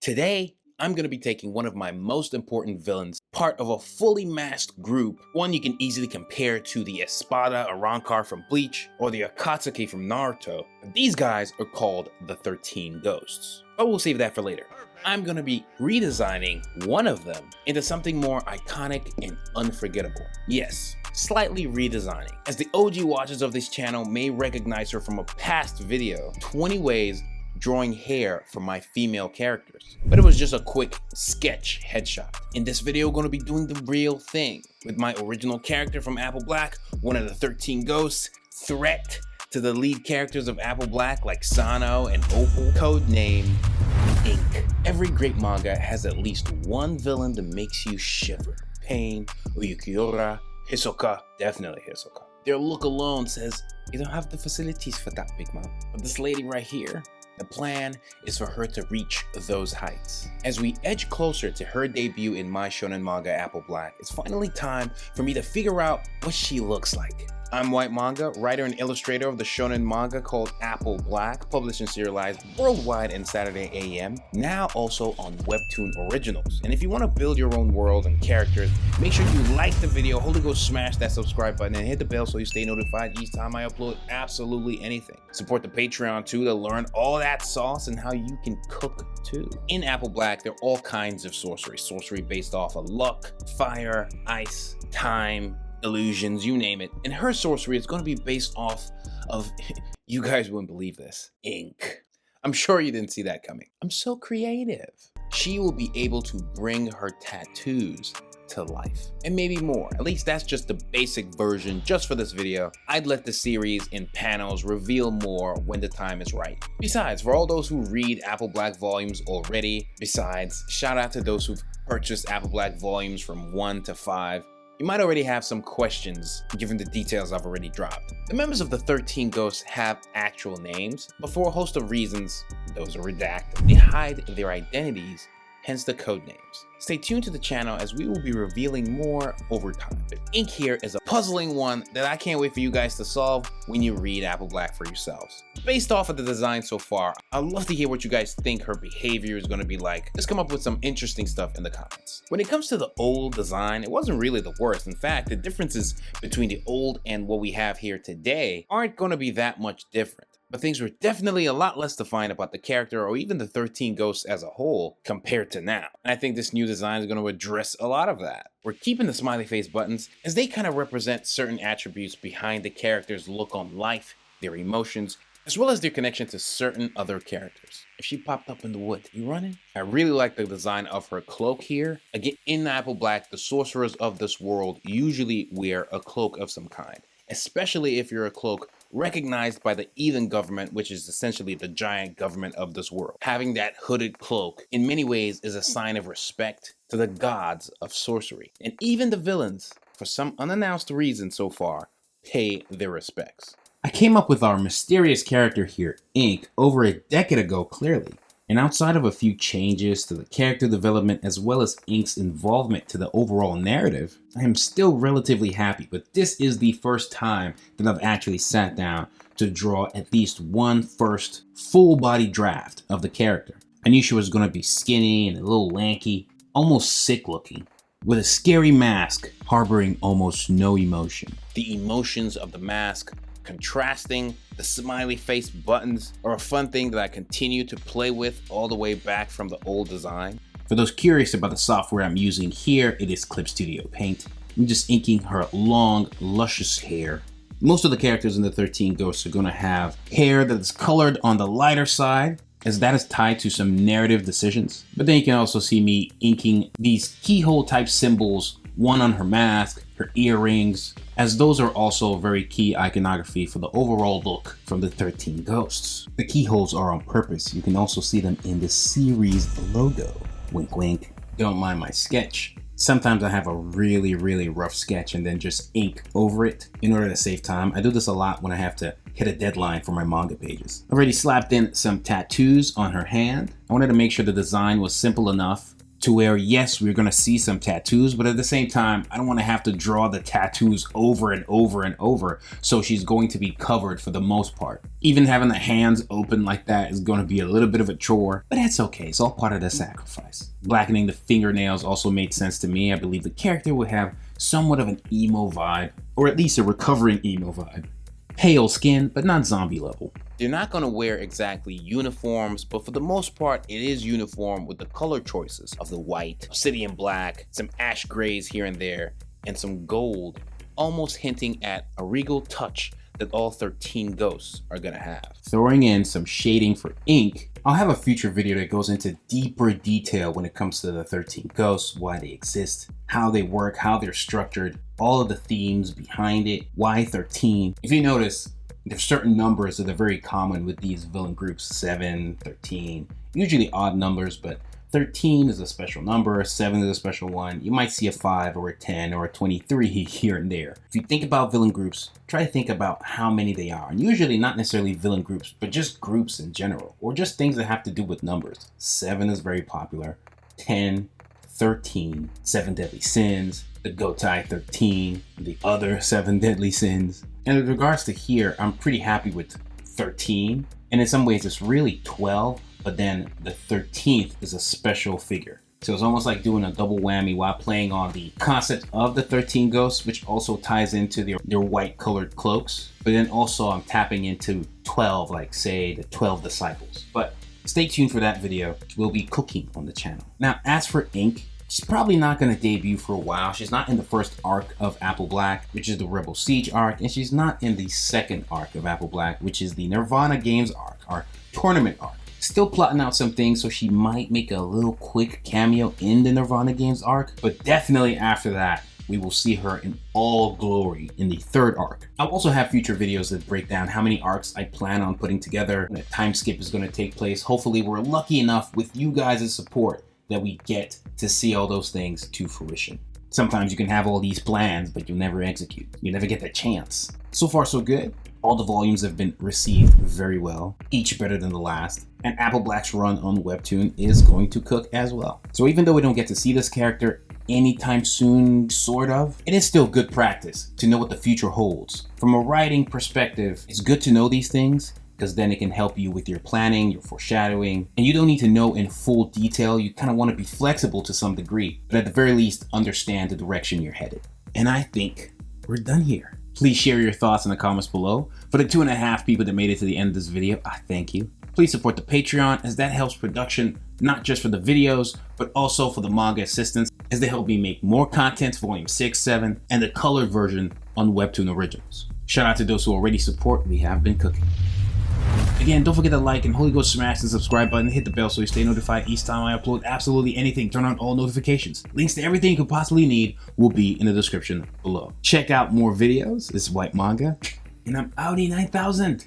Today, I'm going to be taking one of my most important villains, part of a fully masked group, one you can easily compare to the Espada Arankar from Bleach or the Akatsuki from Naruto. These guys are called the 13 Ghosts, but we'll save that for later. I'm going to be redesigning one of them into something more iconic and unforgettable. Yes, slightly redesigning, as the OG watchers of this channel may recognize her from a past video, 20 ways drawing hair for my female characters, but it was just a quick sketch headshot. In this video, we're going to be doing the real thing with my original character from Apple Black, one of the 13 Ghosts, threat to the lead characters of Apple Black like Sano and Opal, codename Ink. Every great manga has at least one villain that makes you shiver. Pain, Uyukiura, Hisoka, definitely Hisoka. Their look alone says you don't have the facilities for that, big man. But this lady right here, the plan is for her to reach those heights. As we edge closer to her debut in my shonen manga Apple Black, it's finally time for me to figure out what she looks like. I'm Whyt Manga, writer and illustrator of the shonen manga called Apple Black, published and serialized worldwide in Saturday AM, now also on Webtoon Originals. And if you want to build your own world and characters, make sure you like the video, hold it, go smash that subscribe button, and hit the bell so you stay notified each time I upload absolutely anything. Support the Patreon too to learn all that sauce and how you can cook too. In Apple Black, there are all kinds of sorcery based off of luck, fire, ice, time, illusions, you name it. And her sorcery is going to be based off of, you guys wouldn't believe this, ink. I'm sure you didn't see that coming. I'm so creative. She will be able to bring her tattoos to life, and maybe more. At least that's just the basic version just for this video. I'd let the series in panels reveal more when the time is right. Besides, for all those who read Apple Black volumes already, shout out to those who've purchased Apple Black volumes from 1 to 5. You might already have some questions given the details I've already dropped. The members of the 13 Ghosts have actual names, but for a host of reasons, those are redacted. They hide their identities, hence the code names. Stay tuned to the channel as we will be revealing more over time. But ink here is a puzzling one that I can't wait for you guys to solve when you read Apple Black for yourselves. Based off of the design so far, I'd love to hear what you guys think her behavior is going to be like. Just come up with some interesting stuff in the comments. When it comes to the old design, it wasn't really the worst. In fact, the differences between the old and what we have here today aren't going to be that much different. But things were definitely a lot less defined about the character or even the 13 Ghosts as a whole compared to now. And I think this new design is going to address a lot of that. We're keeping the smiley face buttons as they kind of represent certain attributes behind the character's look on life, their emotions, as well as their connection to certain other characters. If she popped up in the wood, you running? I really like the design of her cloak here. Again, in Apple Black, the sorcerers of this world usually wear a cloak of some kind, especially if you're a cloak recognized by the Ethan government, which is essentially the giant government of this world. Having that hooded cloak in many ways is a sign of respect to the gods of sorcery. And even the villains, for some unannounced reason so far, pay their respects. I came up with our mysterious character here, Ink, over a decade ago clearly. And outside of a few changes to the character development as well as Ink's involvement to the overall narrative, I am still relatively happy, but this is the first time that I've actually sat down to draw at least one first full body draft of the character. I knew she was going to be skinny and a little lanky, almost sick looking, with a scary mask harboring almost no emotion. The emotions of the mask contrasting the smiley face buttons are a fun thing that I continue to play with all the way back from the old design. For those curious about the software I'm using here, it is Clip Studio Paint. I'm just inking her long, luscious hair. Most of the characters in the 13 Ghosts are going to have hair that is colored on the lighter side, as that is tied to some narrative decisions. But then you can also see me inking these keyhole type symbols, one on her mask, her earrings, as those are also very key iconography for the overall look from the 13 Ghosts. The keyholes are on purpose. You can also see them in the series logo. Wink wink. Don't mind my sketch. Sometimes I have a really rough sketch and then just ink over it in order to save time. I do this a lot when I have to hit a deadline for my manga pages. I've already slapped in some tattoos on her hand. I wanted to make sure the design was simple enough to where, yes, we're gonna see some tattoos, but at the same time, I don't wanna have to draw the tattoos over and over and over, so she's going to be covered for the most part. Even having the hands open like that is gonna be a little bit of a chore, but that's okay, it's all part of the sacrifice. Blackening the fingernails also made sense to me. I believe the character would have somewhat of an emo vibe, or at least a recovering emo vibe. Pale skin, but not zombie level. They're not going to wear exactly uniforms, but for the most part, it is uniform with the color choices of the white, obsidian black, some ash grays here and there, and some gold, almost hinting at a regal touch that all 13 ghosts are going to have. Throwing in some shading for ink, I'll have a future video that goes into deeper detail when it comes to the 13 ghosts, why they exist, how they work, how they're structured, all of the themes behind it, why 13. If you notice, there's certain numbers that are very common with these villain groups, 7, 13, usually odd numbers, but 13 is a special number, 7 is a special one. You might see a 5 or a 10 or a 23 here and there. If you think about villain groups, try to think about how many they are. And usually not necessarily villain groups, but just groups in general, or just things that have to do with numbers. 7 is very popular, 10, 13, 7 deadly sins, the Gotai 13, the other 7 deadly sins. And with regards to here, I'm pretty happy with 13. And in some ways it's really 12, but then the 13th is a special figure. So it's almost like doing a double whammy while playing on the concept of the 13 ghosts, which also ties into their white colored cloaks. But then also I'm tapping into 12, like say the 12 disciples. But stay tuned for that video. We'll be cooking on the channel. Now, as for ink, she's probably not going to debut for a while. She's not in the first arc of Apple Black, which is the Rebel Siege arc, and she's not in the second arc of Apple Black, which is the Nirvana Games arc, our tournament arc. Still plotting out some things, so she might make a little quick cameo in the Nirvana Games arc, but definitely after that, we will see her in all glory in the third arc. I'll also have future videos that break down how many arcs I plan on putting together, when a time skip is going to take place. Hopefully we're lucky enough with you guys' support that we get to see all those things to fruition. Sometimes you can have all these plans, but you'll never execute. You never get the chance. So far, so good. All the volumes have been received very well, each better than the last. And Apple Black's run on Webtoon is going to cook as well. So even though we don't get to see this character anytime soon, sort of, it is still good practice to know what the future holds. From a writing perspective, it's good to know these things, because then it can help you with your planning, your foreshadowing, and you don't need to know in full detail. You kind of want to be flexible to some degree, but at the very least, understand the direction you're headed. And I think we're done here. Please share your thoughts in the comments below. For the 2.5 people that made it to the end of this video, I thank you. Please support the Patreon, as that helps production, not just for the videos, but also for the manga assistants, as they help me make more content, volume 6, 7, and the colored version on Webtoon Originals. Shout out to those who already support. We have been cooking. Again, don't forget to like and Holy Ghost smash the subscribe button and hit the bell so you stay notified each time I upload absolutely anything. Turn on all notifications. Links to everything you could possibly need will be in the description below. Check out more videos. This is Whyt Manga, and I'm Audi 9000.